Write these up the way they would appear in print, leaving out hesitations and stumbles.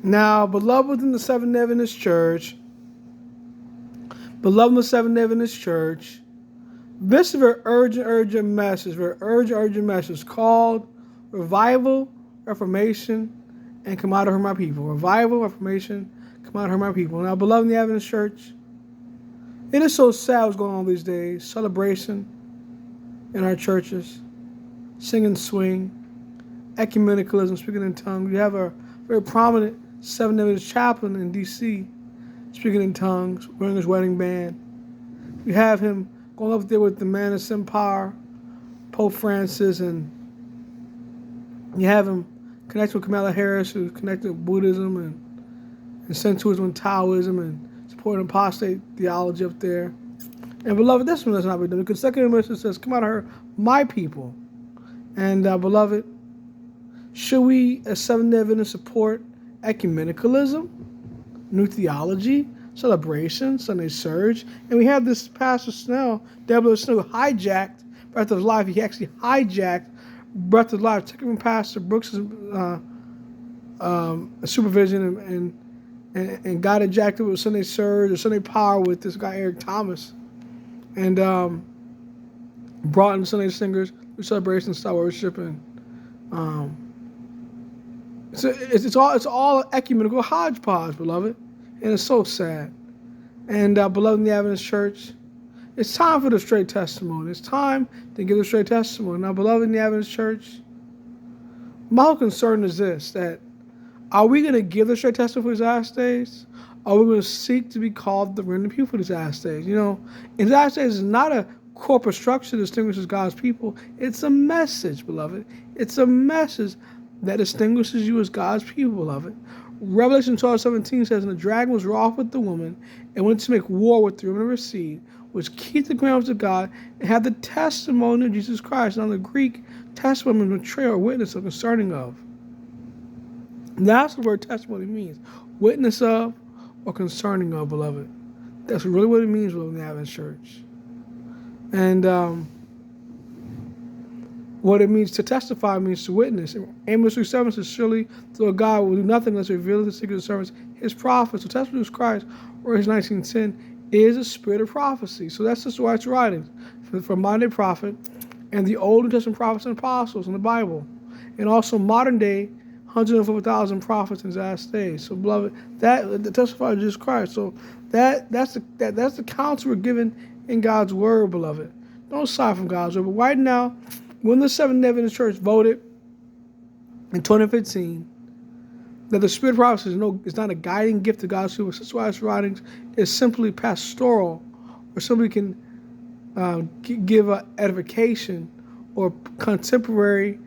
Now, beloved within the Seventh Adventist Church, beloved in the Seventh Adventist Church, this is a very urgent message called Revival, Reformation, and Come Out of Her My People. Revival, Reformation, Come Out of Her My People. Now, beloved in the Adventist Church, it is so sad what's going on these days. Celebration in our churches, sing and swing, ecumenicalism, speaking in tongues. We have a very prominent Seventh Adventist chaplain in D.C. speaking in tongues, wearing his wedding band. We have him going up there with the man of sin power, Pope Francis, and you have him connected with Kamala Harris, who's connected with Buddhism and Shintoism and Taoism and supporting apostate theology up there. And beloved, this one does not be done. Because second message says, come out of her, my people. And beloved, should we as Seventh Adventists support ecumenicalism, new theology, celebration, Sunday surge? And we have this Pastor Snell, W. Snell, who hijacked Breath of Life. He actually hijacked Breath of Life, took it from Pastor Brooks' supervision and got it jacked up with Sunday surge or Sunday power with this guy Eric Thomas. And brought in Sunday singers, celebration, style worship, and it's all ecumenical hodgepodge, beloved, and it's so sad. And beloved in the Adventist Church, it's time for the straight testimony. It's time to give the straight testimony. Now, beloved in the Adventist Church, my whole concern is this: that are we going to give the straight testimony for these last days? Are we going to seek to be called the remnant people for these last days? You know, in these last days, it's not a corporate structure that distinguishes God's people. It's a message, beloved. It's a message that distinguishes you as God's people, beloved. Revelation 12:17 says, and the dragon was wroth with the woman and went to make war with the woman of her seed, which keep the commandments of God and have the testimony of Jesus Christ. Now, the Greek testimony means betrayal or witness of, concerning of. And that's what the word testimony means. Witness of or concerning of, beloved. That's really what it means, beloved, in the Adventist Church. And what it means to testify means to witness. Amos 3:7 says, surely the Lord God will do nothing unless he reveals the secret of his servants, his prophets. So testimony of Christ, or his 19:10, is a spirit of prophecy. So that's just why it's writings from modern day prophet and the Old New Testament prophets and apostles in the Bible. And also modern day 104,000 prophets in his last days. So, beloved, that the testify of Jesus Christ. So that's the counsel we're given in God's word, beloved. Don't side from God's word. But right now, when the Seventh Adventist Church voted in 2015 that the spirit of prophecy is not a guiding gift to God's people, that's why its writings is simply pastoral, or somebody can give edification or contemporary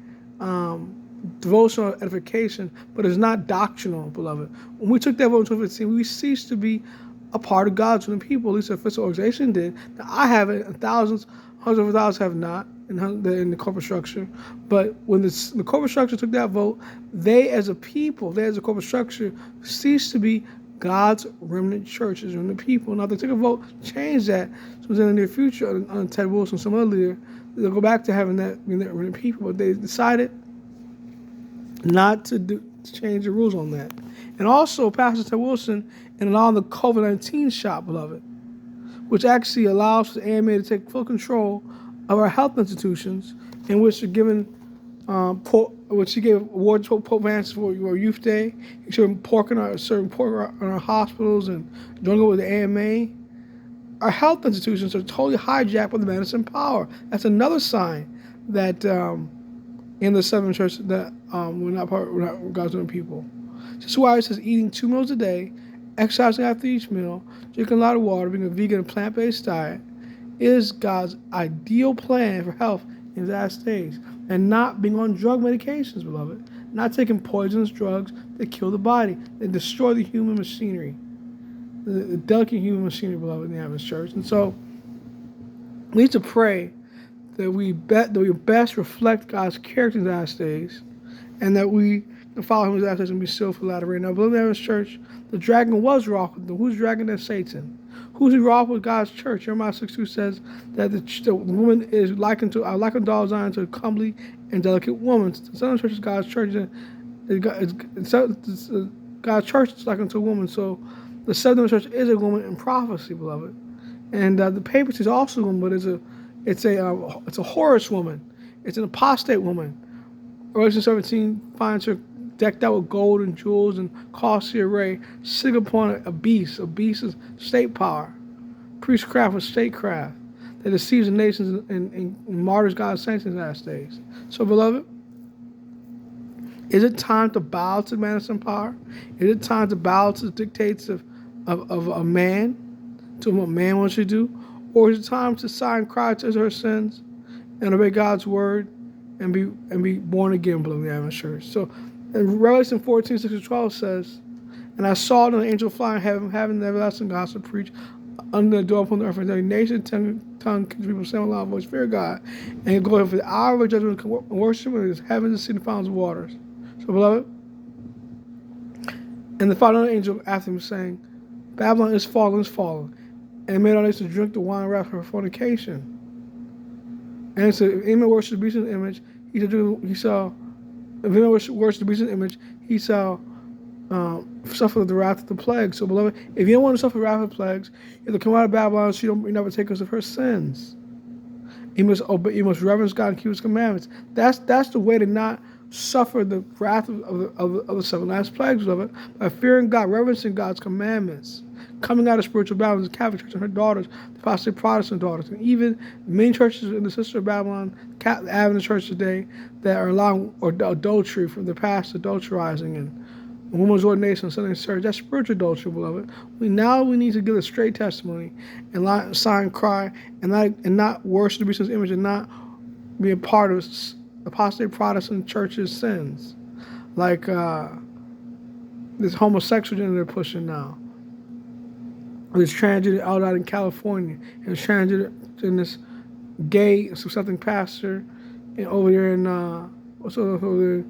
devotional edification, but it's not doctrinal, beloved. When we took that vote in 2015, we ceased to be a part of God's own people, at least the official organization did. Now, I haven't, and thousands, hundreds of thousands have not in the corporate structure. But when the corporate structure took that vote, they as a people, they as a corporate structure, ceased to be God's remnant churches, remnant people. Now, if they took a vote, change that, so in the near future, on Ted Wilson, some other leader, they'll go back to having that remnant people. But they decided not to change the rules on that. And also, Pastor Ted Wilson, and allowing the COVID-19 shot, beloved, which actually allows the AMA to take full control of our health institutions, in which they're given, which he gave awards to Pope Francis for Youth Day. He serving pork in our hospitals and joining up with the AMA. Our health institutions are totally hijacked by the medicine power. That's another sign that in the Seven Church that we're not God's own people. This is why it says eating 2 meals a day, exercising after each meal, drinking a lot of water, being a vegan and plant-based diet is God's ideal plan for health in the last days. And not being on drug medications, beloved. Not taking poisonous drugs that kill the body, that destroy the human machinery, the delicate human machinery, beloved, in the Adventist Church. And so we need to pray that we best reflect God's character in the last days, and that we can follow him in the last days and be sealed for the latter rain. Now, beloved, in the Adventist Church, the dragon was wroth with them. Who's the dragon? That's Satan. Who's he wroth with? God's church. Jeremiah 6:2 says that the woman is likened to doll Zion, to a comely and delicate woman. The Southern Church is God's church. God's church is like unto a woman. So the seventh church is a woman in prophecy, beloved. And the papacy is also a woman, but it's a whorish woman. It's an apostate woman. Revelation 17 finds her decked out with gold and jewels and costly array, sitting upon a beast. A beast is state power. Priestcraft was statecraft that deceives the nations and martyrs God's saints in the last days. So, beloved, is it time to bow to man power? Is it time to bow to the dictates of a man, to what man wants you to do? Or is it time to sign Christ as her sins and obey God's word and be born again, beloved in the church? So, in Revelation 14:6-12 says, and I saw an angel fly in heaven, having the everlasting gospel preached under the door upon the earth, and every nation, tongue, people, saying with a loud voice, fear God, and go for the hour of judgment and worship Him in His heavens and see the fountains of waters. So, beloved, and the final angel after him saying, Babylon is fallen, and made all nations drink the wine wrath of her fornication. And it said, if anyone worships the beast in the image, if anyone worships the beast in the image, he shall suffer the wrath of the plagues. So, beloved, if you don't want to suffer the wrath of the plagues, you have to come out of Babylon so you never take us of her sins. You must reverence God and keep His commandments. That's the way to not suffer the wrath of the seven last plagues, beloved, by fearing God, reverencing God's commandments, coming out of spiritual Babylon, the Catholic Church and her daughters, the Protestant daughters, and even many churches in the Sister of Babylon, the Adventist Church today, that are allowing adultery from the past, adulterizing and women's ordination, Sunday church. That's spiritual adultery, beloved. We need to give a straight testimony and not sign, cry, and not worship the beast's image, and not be a part of apostate Protestant churches' sins, like this homosexual agenda they're pushing now. This transgender out in California, and this transgender and this gay something pastor, and over there in the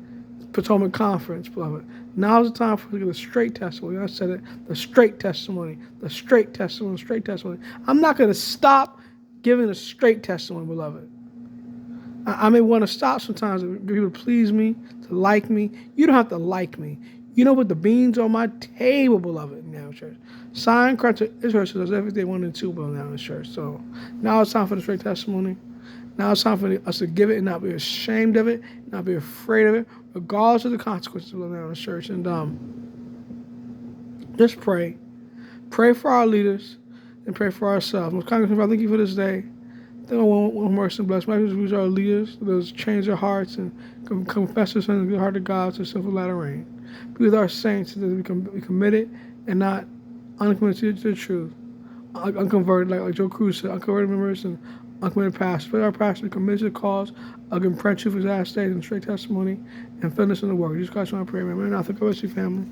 Potomac Conference, beloved. Now's the time for us to give a straight testimony. I said it, the straight testimony. I'm not going to stop giving a straight testimony, beloved. I may want to stop sometimes for people to please me, to like me. You don't have to like me. You know what the beans on my table, beloved, in the church. Sign Christ is church does everything 1 and 2, beloved, in the church. So now it's time for the straight testimony. Now it's time for us to give it and not be ashamed of it, not be afraid of it, regardless of the consequences, beloved, in the church. And just pray. Pray for our leaders and pray for ourselves. Most Congressman, I thank you for this day. Thank you, one mercy and bless. My who's our leaders, those change their hearts and confess their sins in the heart of God so sinful latter rain. Be with our saints so that we can be committed and not uncommitted to the truth. Unconverted, like Joe Cruz said, unconverted members and uncommitted pastors. Let our pastors be committed to the cause of imprint truth for His last days and straight testimony and fitness in the work. Jesus Christ, I pray, amen. I think God bless you, family.